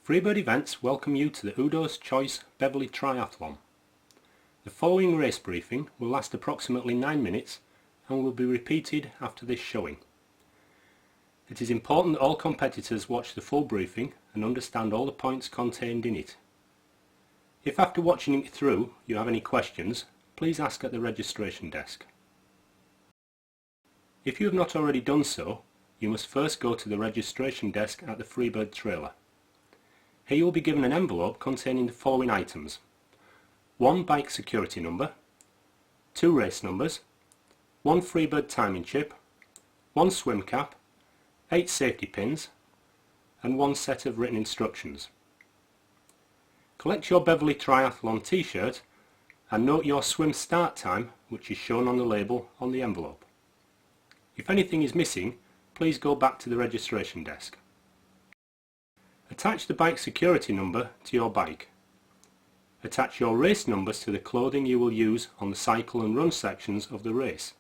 Freebird Events welcome you to the Udo's Choice Beverley Triathlon. The following race briefing will last approximately 9 minutes and will be repeated after this showing. It is important that all competitors watch the full briefing and understand all the points contained in it. If after watching it through you have any questions, please ask at the registration desk. If you have not already done so, you must first go to the registration desk at the Freebird trailer. Here you will be given an envelope containing the following items: 1 bike security number, 2 race numbers, 1 Freebird timing chip, 1 swim cap, 8 safety pins and 1 set of written instructions. Collect your Beverley Triathlon t-shirt and note your swim start time, which is shown on the label on the envelope. If anything is missing, please go back to the registration desk. Attach the bike security number to your bike. Attach your race numbers to the clothing you will use on the cycle and run sections of the race.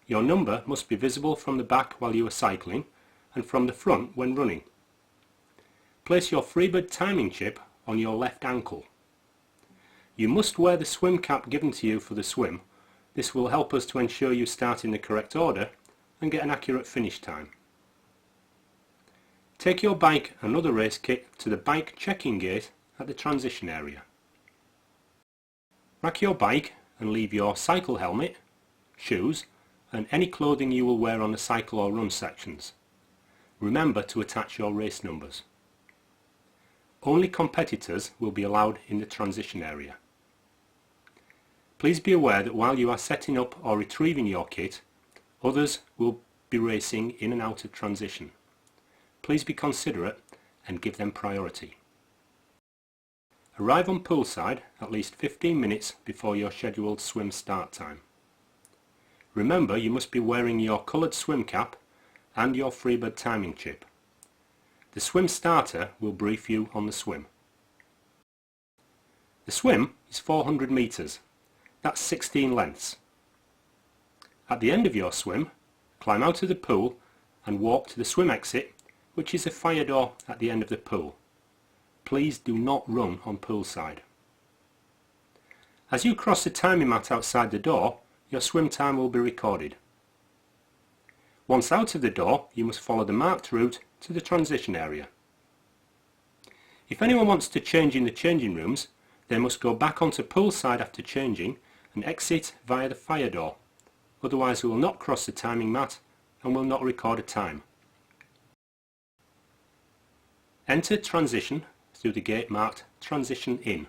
Your number must be visible from the back while you are cycling and from the front when running. Place your Freebird timing chip on your left ankle. You must wear the swim cap given to you for the swim. This will help us to ensure you start in the correct order and get an accurate finish time. Take your bike and other race kit to the bike checking gate at the transition area. Rack your bike and leave your cycle helmet, shoes and any clothing you will wear on the cycle or run sections. Remember to attach your race numbers. Only competitors will be allowed in the transition area. Please be aware that while you are setting up or retrieving your kit, others will be racing in and out of transition. Please be considerate and give them priority. Arrive on poolside at least 15 minutes before your scheduled swim start time. Remember, you must be wearing your coloured swim cap and your Freebird timing chip. The swim starter will brief you on the swim. The swim is 400 metres. That's 16 lengths. At the end of your swim, climb out of the pool and walk to the swim exit, which is a fire door at the end of the pool. Please do not run on poolside. As you cross the timing mat outside the door, your swim time will be recorded. Once out of the door, you must follow the marked route to the transition area. If anyone wants to change in the changing rooms, they must go back onto poolside after changing and exit via the fire door. Otherwise we will not cross the timing mat and will not record a time. Enter transition through the gate marked Transition In.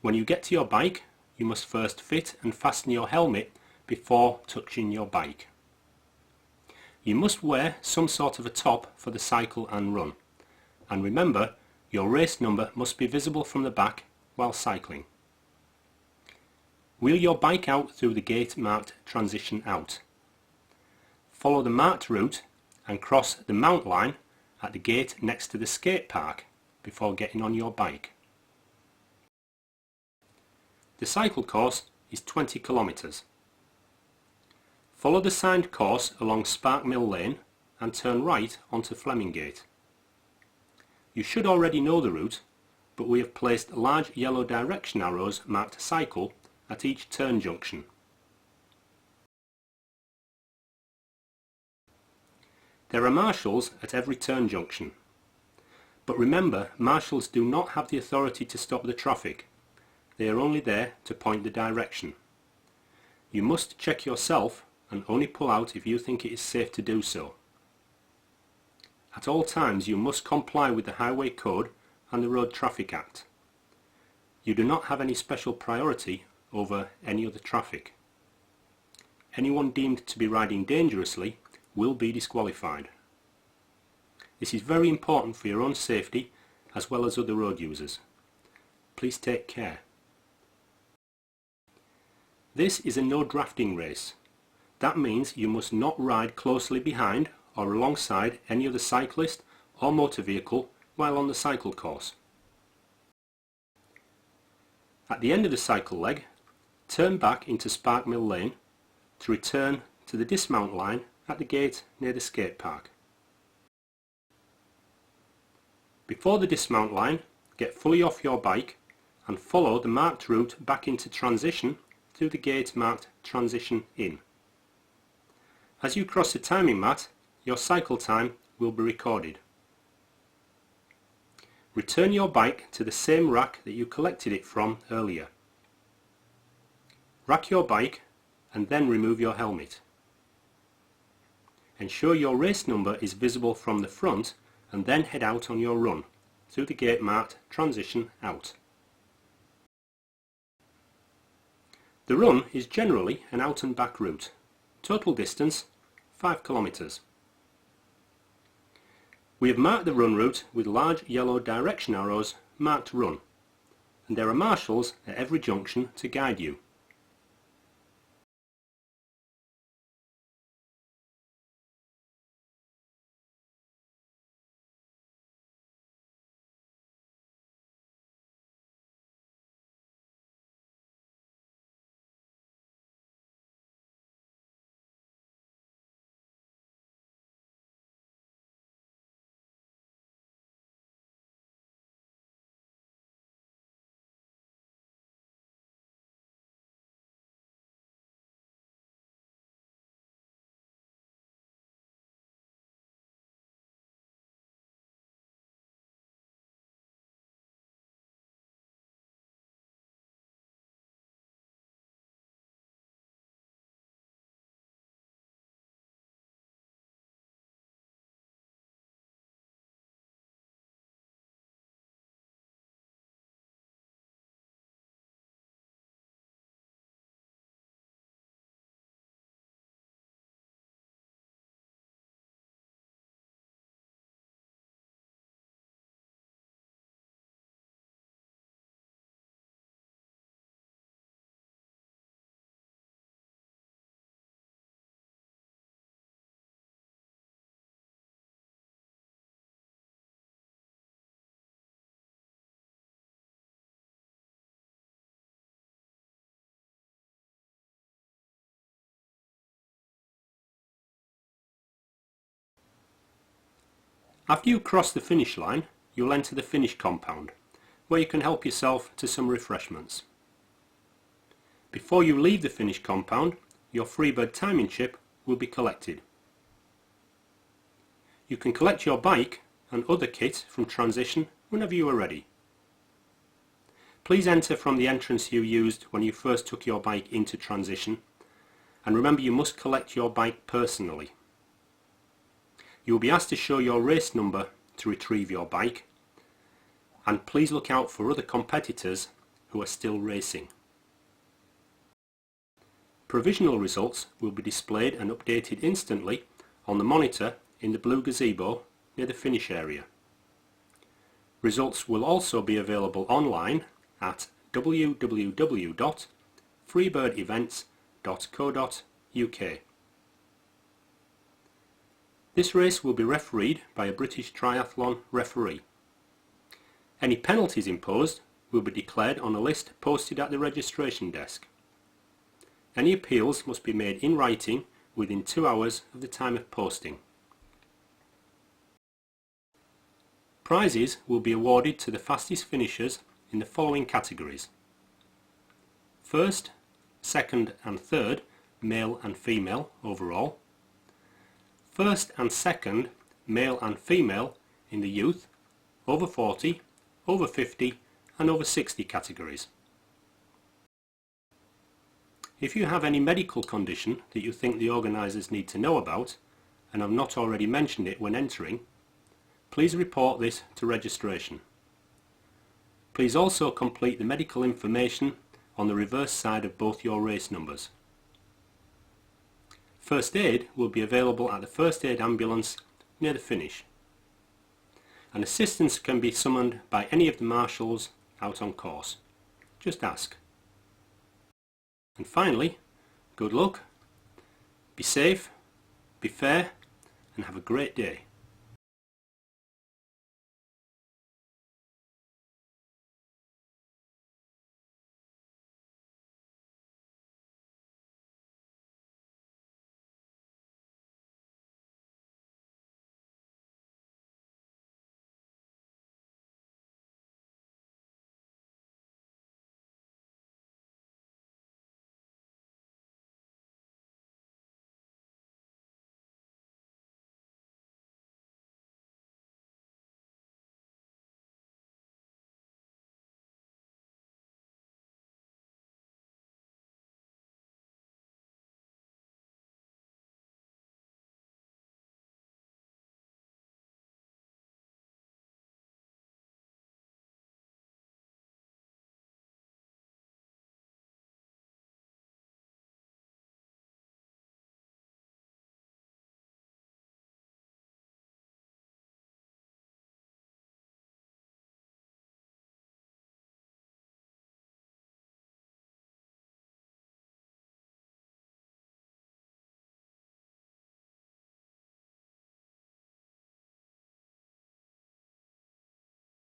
When you get to your bike, you must first fit and fasten your helmet before touching your bike. You must wear some sort of a top for the cycle and run. And remember, your race number must be visible from the back while cycling. Wheel your bike out through the gate marked Transition Out. Follow the marked route and cross the mount line at the gate next to the skate park before getting on your bike. The cycle course is 20 kilometres. Follow the signed course along Spark Mill Lane and turn right onto Fleming Gate. You should already know the route, but we have placed large yellow direction arrows marked cycle at each turn junction. There are marshals at every turn junction. But remember, marshals do not have the authority to stop the traffic. They are only there to point the direction. You must check yourself and only pull out if you think it is safe to do so. At all times you must comply with the Highway Code and the Road Traffic Act. You do not have any special priority over any other traffic. Anyone deemed to be riding dangerously will be disqualified. This is very important for your own safety as well as other road users. Please take care. This is a no drafting race. That means you must not ride closely behind or alongside any other cyclist or motor vehicle while on the cycle course. At the end of the cycle leg, turn back into Spark Mill Lane to return to the dismount line at the gate near the skate park. Before the dismount line, get fully off your bike and follow the marked route back into transition through the gate marked transition in. As you cross the timing mat, your cycle time will be recorded. Return your bike to the same rack that you collected it from earlier. Rack your bike and then remove your helmet. Ensure your race number is visible from the front and then head out on your run through the gate marked transition out. The run is generally an out and back route. Total distance 5 kilometers. We have marked the run route with large yellow direction arrows marked run, and there are marshals at every junction to guide you. After you cross the finish line, you'll enter the finish compound, where you can help yourself to some refreshments. Before you leave the finish compound, your Freebird timing chip will be collected. You can collect your bike and other kit from transition whenever you are ready. Please enter from the entrance you used when you first took your bike into transition, and remember you must collect your bike personally. You will be asked to show your race number to retrieve your bike, and please look out for other competitors who are still racing. Provisional results will be displayed and updated instantly on the monitor in the blue gazebo near the finish area. Results will also be available online at www.freebirdevents.co.uk. This race will be refereed by a British Triathlon referee. Any penalties imposed will be declared on a list posted at the registration desk. Any appeals must be made in writing within 2 hours of the time of posting. Prizes will be awarded to the fastest finishers in the following categories: first, second and third, male and female overall; first and second, male and female in the youth, over 40, over 50 and over 60 categories. If you have any medical condition that you think the organisers need to know about and have not already mentioned it when entering, please report this to registration. Please also complete the medical information on the reverse side of both your race numbers. First aid will be available at the first aid ambulance near the finish, and assistance can be summoned by any of the marshals out on course. Just ask. And finally, good luck, be safe, be fair, and have a great day.